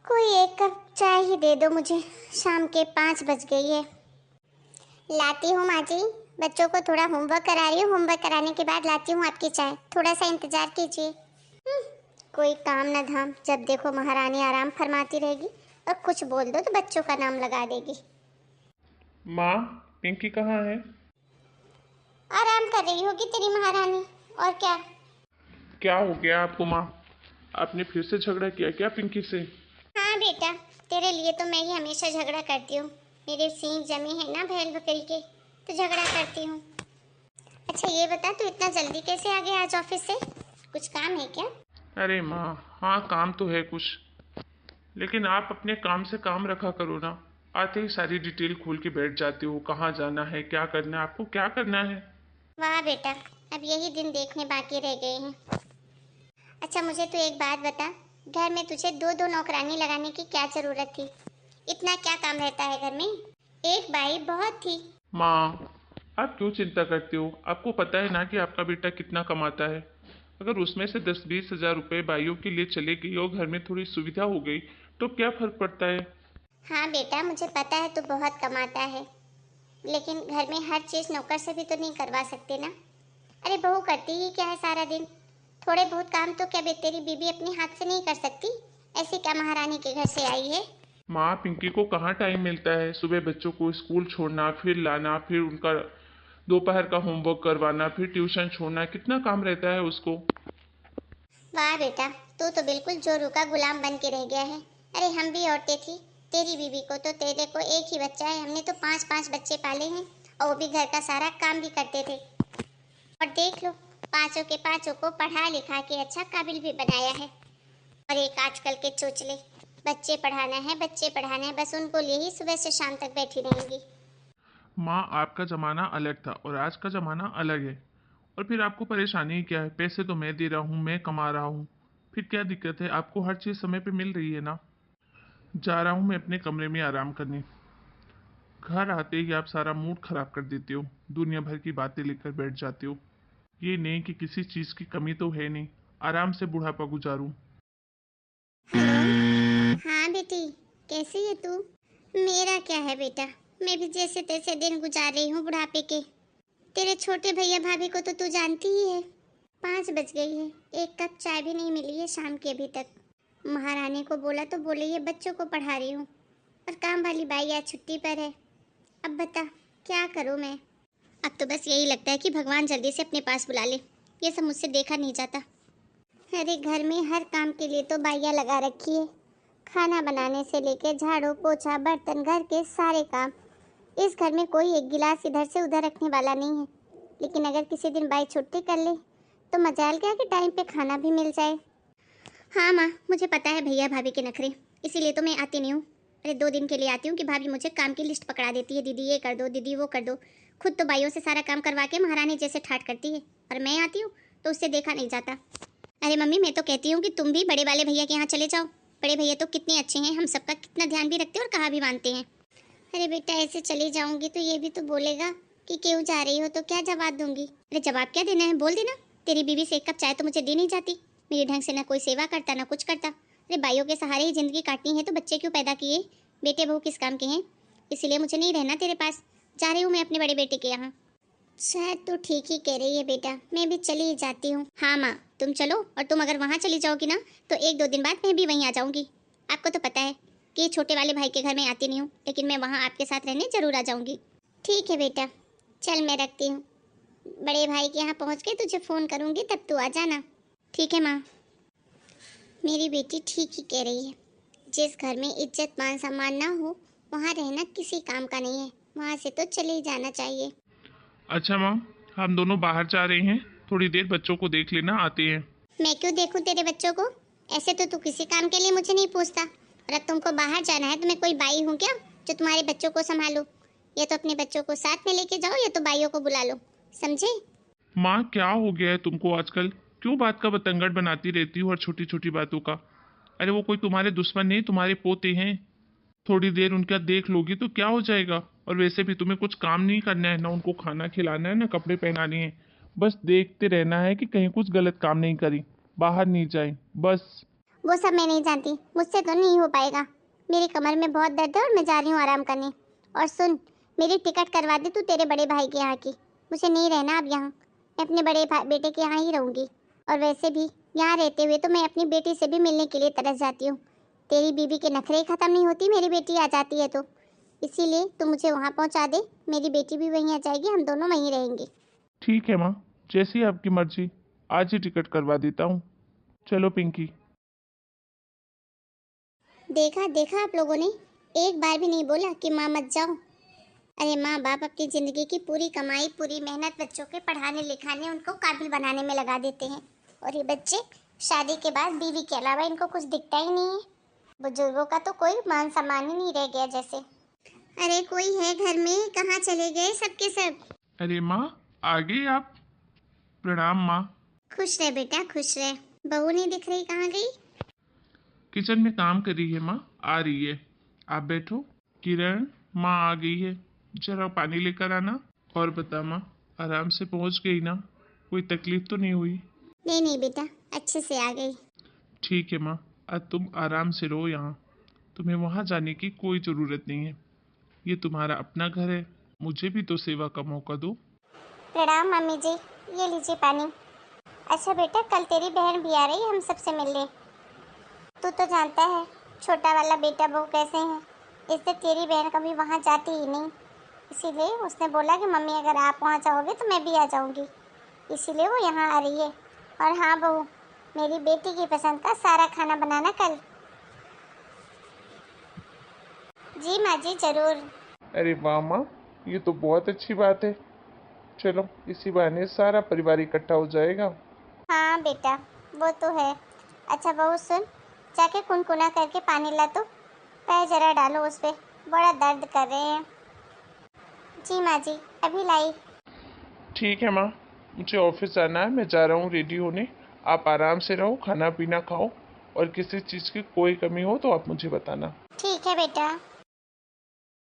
कोई एक कप चाय ही दे दो मुझे, शाम के 5 बज गई है। लाती हूँ माँ जी, बच्चों को थोड़ा होमवर्क करा रही हूँ, होमवर्क कराने के बाद लाती हूँ आपकी चाय, थोड़ा सा इंतजार कीजिए। कोई काम ना धाम, जब देखो महारानी आराम फरमाती रहेगी और कुछ बोल दो तो बच्चों का नाम लगा देगी। माँ, पिंकी कहाँ है? आराम कर रही होगी तेरी महारानी, और क्या। क्या हो गया आपको माँ? आपने फिर से झगड़ा किया क्या पिंकी से? हाँ बेटा, तेरे लिए तो मैं ही हमेशा झगड़ा करती हूँ। मेरे सींग जमे हैं ना भेड़ बकरी के, तो झगड़ा करती हूँ। अच्छा ये बता, तू इतना जल्दी कैसे आ गया आज ऑफिस से? कुछ काम है क्या? अरे माँ, हाँ काम तो है कुछ, लेकिन आप अपने काम से काम रखा करो ना। आते ही सारी डिटेल खोल के बैठ जाते हो, कहाँ जाना है, क्या करना है, आपको क्या करना है। वाह बेटा, अब यही दिन देखने बाकी रह गए हैं। अच्छा मुझे तू एक बात बता, घर में तुझे दो दो नौकरानी लगाने की क्या जरूरत थी? इतना क्या काम रहता है घर में? एक बाई बहुत थी। माँ, आप क्यों चिंता करते हो? आपको पता है ना कि आपका बेटा कितना कमाता है। अगर उसमें से 10-20 हज़ार रुपये भाइयों के लिए चले गई और घर में थोड़ी सुविधा हो गई तो क्या फर्क पड़ता है। हाँ बेटा, मुझे पता है तू बहुत कमाता है, लेकिन घर में हर चीज नौकर से भी तो नहीं करवा सकते ना। अरे बहू करती ही क्या है सारा दिन? थोड़े बहुत काम तो क्या तेरी बीबी अपने हाथ से नहीं कर सकती? ऐसी क्या महारानी के घर से आई है? माँ, पिंकी को कहाँ टाइम मिलता है? सुबह बच्चों को स्कूल छोड़ना, फिर लाना, फिर उनका दोपहर का होमवर्क करवाना, फिर ट्यूशन छोड़ना, कितना काम रहता है उसको। वाह बेटा, तू तो बिल्कुल जोरू का गुलाम बन के रह गया है। अरे हम भी औरतें थी, तेरी बीवी को तो, तेरे को एक ही बच्चा है, हमने तो 5-5 बच्चे पाले हैं, और वो भी घर का सारा काम भी करते थे। और देख लो, पांचों के पांचों को पढ़ा लिखा के अच्छा काबिल भी बनाया है। और एक आजकल के चोचले, बच्चे पढ़ाना है बच्चे पढ़ाना है, बस उनको लिए ही सुबह से शाम तक बैठी रहेंगी। माँ, आपका ज़माना अलग था और आज का ज़माना अलग है। और फिर आपको परेशानी क्या है? पैसे तो मैं दे रहा हूँ, मैं कमा रहा हूँ। फिर क्या दिक्कत है? आपको हर चीज़ समय पे मिल रही है ना। जा रहा हूँ मैं अपने कमरे में आराम करने। घर आते ही आप सारा मूड खराब कर देते हो, दुनिया भर की बातें लेकर बैठ जाते हो। ये नहीं कि किसी चीज़ की कमी तो है नहीं, आराम से बुढ़ापा गुजारूं। हेलो। हाँ बेटी, कैसी है तू? मेरा क्या है बेटा, मैं भी जैसे तैसे दिन गुजार रही हूँ बुढ़ापे के। तेरे छोटे भैया भाभी को तो तू जानती ही है। 5 बज गई है, एक कप चाय भी नहीं मिली है शाम की अभी तक। महारानी को बोला तो बोले ये बच्चों को पढ़ा रही हूँ, और काम वाली बाई आज छुट्टी पर है। अब बता क्या करूँ मैं? अब तो बस यही लगता है कि भगवान जल्दी से अपने पास बुला ले, ये सब मुझसे देखा नहीं जाता। अरे घर में हर काम के लिए तो बाइयाँ लगा रखी है, खाना बनाने से लेके झाड़ू पोछा बर्तन घर के सारे काम। इस घर में कोई एक गिलास इधर से उधर रखने वाला नहीं है। लेकिन अगर किसी दिन बाई छुट्टी कर ले तो मजाल क्या कि टाइम पे खाना भी मिल जाए। हाँ माँ, मुझे पता है भैया भाभी के नखरे, इसीलिए तो मैं आती नहीं हूँ। अरे 2 दिन के लिए आती हूँ कि भाभी मुझे काम की लिस्ट पकड़ा देती है, दीदी ये कर दो दीदी वो कर दो। खुद तो बाइयों से सारा काम करवा के महारानी जैसे ठाट करती है, और मैं आती हूँ तो उससे देखा नहीं जाता। अरे मम्मी, मैं तो कहती हूँ कि तुम भी बड़े वाले भैया के यहाँ चले जाओ। बड़े भैया तो कितने अच्छे हैं, हम सबका कितना ध्यान भी रखते हैं और कहा भी मानते हैं। अरे बेटा, ऐसे चली जाऊंगी तो ये भी तो बोलेगा कि क्यों जा रही हो, तो क्या जवाब दूंगी? अरे जवाब क्या देना है, बोल देना तेरी बीवी से एक कप चाय तो मुझे दी नहीं जाती, मेरे ढंग से ना कोई सेवा करता ना कुछ करता। अरे बाइयों के सहारे ही जिंदगी काटनी है तो बच्चे क्यों पैदा किए? बेटे बहू किस काम के हैं? इसीलिए मुझे नहीं रहना तेरे पास, जा रही हूँ मैं अपने बड़े बेटे के यहाँ। शायद तू ठीक ही कह रही है बेटा, मैं भी चली ही जाती हूँ। हाँ माँ, तुम चलो, और तुम अगर वहाँ चली जाओगी ना तो 1-2 दिन बाद मैं भी वहीं आ जाऊंगी। आपको तो पता है कि छोटे वाले भाई के घर में आती नहीं हूँ, लेकिन मैं वहाँ आपके साथ रहने जरूर आ जाऊंगी। ठीक है बेटा, चल मैं रखती हूँ। बड़े भाई के यहाँ पहुँच के तुझे फ़ोन करूँगी, तब तू आ जाना। ठीक है माँ। मेरी बेटी ठीक ही कह रही है, जिस घर में इज्जत मान सम्मान ना हो वहाँ रहना किसी काम का नहीं है, वहाँ से तो चले ही जाना चाहिए। अच्छा माँ, हम दोनों बाहर जा रहे हैं, थोड़ी देर बच्चों को देख लेना, आते हैं। मैं क्यों देखूं तेरे बच्चों को? ऐसे तो तू किसी काम के लिए मुझे नहीं पूछता, और अब तुमको बाहर जाना है तो मैं कोई बाई हूँ क्या जो तुम्हारे बच्चों को संभालूं? या तो अपने बच्चों को साथ में लेके जाओ या तो बाइयों को बुला लो, समझे? माँ, क्या हो गया है तुमको आजकल? क्यों बात का बतंगड़ बनाती रहती हो हर छोटी छोटी बातों का? अरे वो कोई तुम्हारे दुश्मन नहीं, तुम्हारे पोते हैं। थोड़ी देर उनका देख लोगी तो क्या हो जाएगा? और वैसे भी तुम्हें कुछ काम नहीं करना है, ना उनको खाना खिलाना है ना कपड़े पहनाने हैं। बस देखते रहना है कि कहीं कुछ गलत काम नहीं करी, बाहर नहीं जाए बस। वो सब मैं नहीं जानती, मुझसे तो नहीं हो पाएगा। मेरी कमर में बहुत दर्द है और मैं जा रही हूँ आराम करने। और सुन, मेरी टिकट करवा दे तू तेरे बड़े भाई के यहाँ की। मुझे नहीं रहना अब यहाँ, मैं अपने बड़े बेटे के यहाँ ही रहूँगी। और वैसे भी यहाँ रहते हुए तो मैं अपनी बेटी से भी मिलने के लिए तरस जाती हूँ। तेरी बीवी के नखरे ही ख़त्म नहीं होती, मेरी बेटी आ जाती है तो। इसीलिए तू मुझे वहाँ पहुँचा दे, मेरी बेटी भी वहीं आ जाएगी, हम दोनों वहीं रहेंगे। ठीक है माँ, जैसी आपकी मर्जी, आज ही टिकट करवा देता हूँ। चलो पिंकी। देखा देखा आप लोगों ने, एक बार भी नहीं बोला कि माँ मत जाओ। अरे माँ बाप अपनी ज़िंदगी की पूरी कमाई, पूरी मेहनत बच्चों के पढ़ाने लिखाने, उनको काबिल बनाने में लगा देते हैं। और ये बच्चे शादी के बाद बीवी के अलावा इनको कुछ दिखता ही नहीं है। बुजुर्गों का तो कोई मान सम्मान ही नहीं रह गया जैसे। अरे कोई है घर में? कहाँ चले गए सबके सब? अरे माँ, आ गई आप? प्रणाम माँ। खुश रहे बेटा, खुश रहे। बहू नहीं दिख रही, कहाँ गई? किचन में काम कर रही है माँ, आ रही है। आप बैठो। किरण, माँ आ गई है, जरा पानी लेकर आना। और बता माँ, आराम से पहुँच गई ना? कोई तकलीफ तो नहीं हुई? नहीं नहीं बेटा, अच्छे से आ गई। ठीक है माँ, अब तुम आराम से रहो यहाँ। तुम्हें वहाँ जाने की कोई ज़रूरत नहीं है, ये तुम्हारा अपना घर है। मुझे भी तो सेवा का मौका दो। प्रणाम मम्मी जी, ये लीजिए पानी। अच्छा बेटा, कल तेरी बहन भी आ रही है हम सबसे मिलने। तू तो जानता है छोटा वाला बेटा बहू कैसे हैं, इससे तेरी बहन कभी वहाँ जाती ही नहीं। इसीलिए उसने बोला कि मम्मी अगर आप वहाँ जाओगे तो मैं भी आ जाऊँगी, इसीलिए वो यहाँ आ रही है। और हाँ बहू, मेरी बेटी की पसंद का सारा खाना बनाना कल। जी माँ जी, ज़रूर। अरे वाह माँ, ये तो बहुत अच्छी बात है। चलो, इसी बहाने सारा परिवार इकट्ठा हो जाएगा। हाँ बेटा, वो तो है। अच्छा बहू सुन, जाके कुनकुना करके पानी ला तो, पैर जरा डालो उस पर, बड़ा दर्द कर रहे हैं। जी माँ जी, अभी लाई। ठीक है माँ, मुझे ऑफिस जाना है, मैं जा रहा हूँ रेडी होने। आप आराम से रहो, खाना पीना खाओ, और किसी चीज़ की कोई कमी हो तो आप मुझे बताना। ठीक है बेटा।